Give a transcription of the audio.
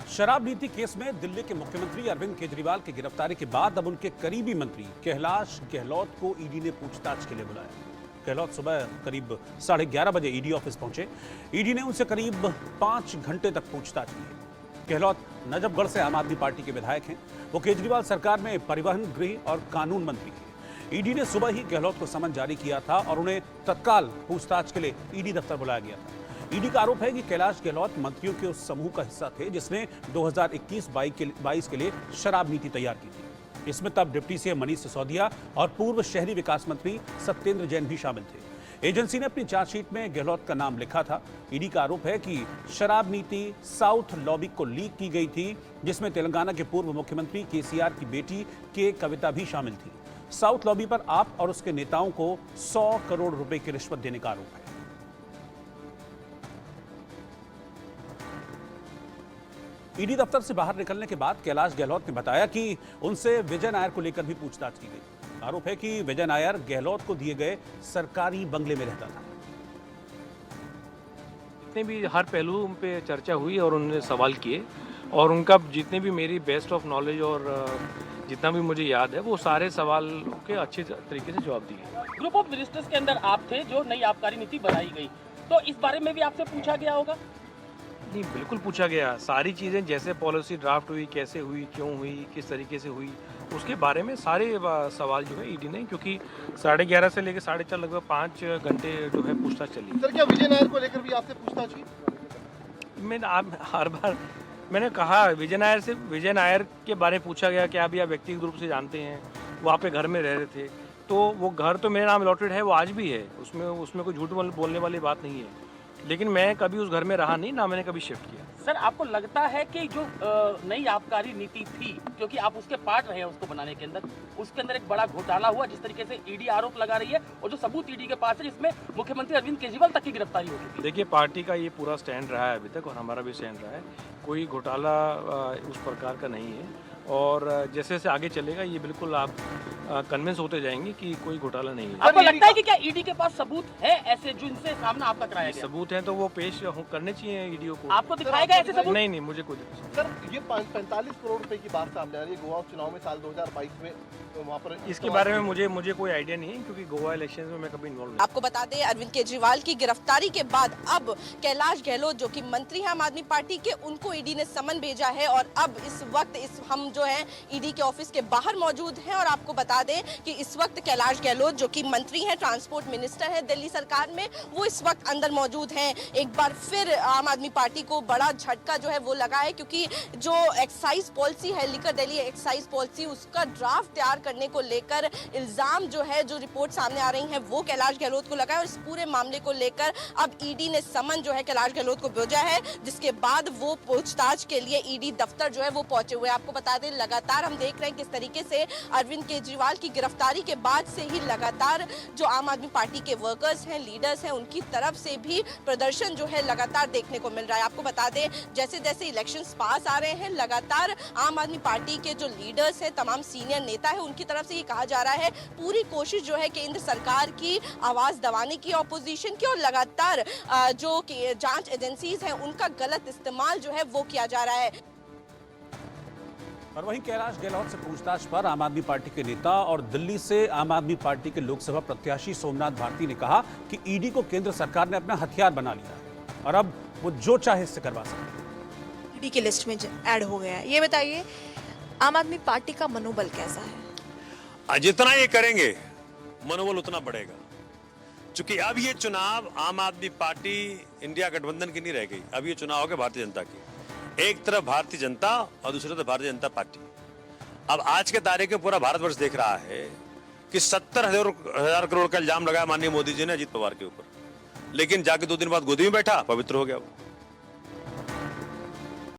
शराब नीति केस में दिल्ली के मुख्यमंत्री अरविंद केजरीवाल की गिरफ्तारी के बाद अब उनके करीबी मंत्री कैलाश गहलोत को ईडी ने पूछताछ के लिए बुलाया। गहलोत सुबह करीब 11:30 बजे ईडी ऑफिस पहुंचे। ईडी ने उनसे करीब 5 घंटे तक पूछताछ की। गहलोत नजफगढ़ से आम आदमी पार्टी के विधायक हैं। वो केजरीवाल सरकार में परिवहन, गृह और कानून मंत्री थे। ईडी ने सुबह ही गहलोत को समन जारी किया था और उन्हें तत्काल पूछताछ के लिए ईडी दफ्तर बुलाया गया था। ईडी का आरोप है कि कैलाश गहलोत मंत्रियों के उस समूह का हिस्सा थे जिसने 2021-22 के लिए शराब नीति तैयार की थी। इसमें तब डिप्टी सीएम मनीष सिसोदिया और पूर्व शहरी विकास मंत्री सत्येंद्र जैन भी शामिल थे। एजेंसी ने अपनी चार्जशीट में गहलोत का नाम लिखा था। ईडी का आरोप है कि शराब नीति साउथ लॉबी को लीक की गई थी, जिसमें तेलंगाना के पूर्व मुख्यमंत्री केसीआर की बेटी के कविता भी शामिल थी। साउथ लॉबी पर आप और उसके नेताओं को 100 करोड़ रुपए की रिश्वत देने का आरोप है। ईडी दफ्तर से बाहर निकलने के बाद कैलाश गहलोत ने बताया कि उनसे विजय नायर को लेकर भी पूछताछ की गई। आरोप है कि विजय नायर गहलोत को दिए गए सरकारी बंगले में रहता था। जितने भी हर पहलू पे चर्चा हुई और उन्होंने सवाल किए और उनका जितने भी मेरी बेस्ट ऑफ नॉलेज और जितना भी मुझे याद है वो सारे सवाल के अच्छे तरीके से जवाब दिए। ग्रुप ऑफ मिनिस्टर्स के अंदर आप थे जो नई आबकारी नीति बनाई गई, तो इस बारे में भी आपसे पूछा गया होगा? नहीं, बिल्कुल पूछा गया। सारी चीज़ें जैसे पॉलिसी ड्राफ्ट हुई, कैसे हुई, क्यों हुई, किस तरीके से हुई, उसके बारे में सारे सवाल जो है ईडी ने, क्योंकि 11:30 से लेकर 4:30 लगभग 5 घंटे जो है पूछताछ चली। सर, क्या विजय नायर को लेकर भी आपसे पूछताछ हुई? हर बार मैंने कहा विजय नायर के बारे में पूछा गया कि आप या व्यक्तिगत रूप से जानते हैं, वहाँ पे घर में रह रहे थे, तो वो घर तो मेरे नाम अलॉटेड है, वो आज भी है, उसमें कोई झूठ बोलने वाली बात नहीं है। लेकिन मैं कभी उस घर में रहा नहीं, ना मैंने कभी शिफ्ट किया। सर, आपको लगता है कि जो नई आबकारी नीति थी, क्योंकि आप उसके पार्ट रहे हैं उसको बनाने के अंदर, उसके अंदर एक बड़ा घोटाला हुआ जिस तरीके से ईडी आरोप लगा रही है और जो सबूत ईडी के पास है जिसमें मुख्यमंत्री अरविंद केजरीवाल तक की गिरफ्तारी हो चुकी है? देखिए, पार्टी का ये पूरा स्टैंड रहा है अभी तक और हमारा भी स्टैंड रहा है। कोई घोटाला उस प्रकार का नहीं है और जैसे जैसे आगे चलेगा ये बिल्कुल आप कन्विंस होते जाएंगे कि कोई घोटाला नहीं है। आपको लगता है कि क्या ईडी के पास सबूत है ऐसे जो इनसे सामना आपका कराया गया? सबूत हैं तो वो पेश करने चाहिए ईडी को। आपको दिखाया गया ऐसे सबूत? नहीं, मुझे कोई। सर, ये 45 करोड़ रुपए की बात सामने आ रही है गोवा चुनाव में साल 2022 में, वहाँ पर इसके बारे में मुझे कोई आइडिया नहीं है क्योंकि गोवा इलेक्शन में मैं कभी इन्वॉल्व नहीं। आपको बता दें, अरविंद केजरीवाल की गिरफ्तारी के बाद अब कैलाश गहलोत जो कि मंत्री हैं आम आदमी पार्टी के, उनको ईडी ने समन भेजा है और अब इस वक्त हम जो है ईडी के ऑफिस के बाहर मौजूद हैं। और आपको बता दें कि इस वक्त कैलाश गहलोत जो कि मंत्री हैं, ट्रांसपोर्ट मिनिस्टर हैं दिल्ली सरकार में, वो इस वक्त अंदर मौजूद हैं। एक बार फिर आम आदमी पार्टी को बड़ा झटका जो है वो लगा है, क्योंकि जो एक्साइज पॉलिसी है, लिकर दिल्ली एक्साइज पॉलिसी, उसका ड्राफ्ट तैयार करने को लेकर इल्जाम जो है, जो रिपोर्ट सामने आ रही है वो कैलाश गहलोत को लगा है। और इस पूरे मामले को लेकर अब ईडी ने समन जो है कैलाश गहलोत को भेजा है, जिसके बाद वो पूछताछ के लिए ईडी दफ्तर जो है वो पहुंचे हुए। आपको बता दें, लगातार हम देख रहे हैं किस तरीके से अरविंद केजरीवाल की गिरफ्तारी के बाद से ही लगातार जो आम आदमी पार्टी के वर्कर्स हैं, लीडर्स हैं, उनकी तरफ से भी प्रदर्शन जो है लगातार देखने को मिल रहा है। आपको बता दें, जैसे जैसे इलेक्शंस पास आ रहे हैं, लगातार आम आदमी पार्टी के जो लीडर्स हैं, तमाम सीनियर नेता है, उनकी तरफ से ये कहा जा रहा है पूरी कोशिश जो है केंद्र सरकार की आवाज दबाने की, ऑपोजिशन की, और लगातार जो जांच एजेंसीज हैं उनका गलत इस्तेमाल जो है वो किया जा रहा है। और वहीं कैलाश गहलोत से पूछताछ पर आम आदमी पार्टी के नेता और दिल्ली से आम आदमी पार्टी के लोकसभा प्रत्याशी सोमनाथ भारती ने कहा कि ईडी को केंद्र सरकार ने अपना हथियार बना लिया है और अब वो जो चाहे इससे करवा सकते हैं। ईडी की लिस्ट में ऐड हो गया है। ये बताइए, आम आदमी पार्टी का मनोबल कैसा है? जितना ये करेंगे मनोबल उतना बढ़ेगा, क्योंकि अब ये चुनाव आम आदमी पार्टी इंडिया गठबंधन की नहीं रह गई। अब ये चुनाव हो गया भारतीय जनता की। एक तरफ भारतीय जनता और दूसरी तरफ भारतीय जनता पार्टी। अब आज के तारीख में पूरा भारतवर्ष देख रहा है कि 70,000 करोड़ का इल्जाम लगाया माननीय मोदी जी ने अजीत पवार के ऊपर, लेकिन जाके 2 दिन बाद गोदी में बैठा, पवित्र हो गया वो।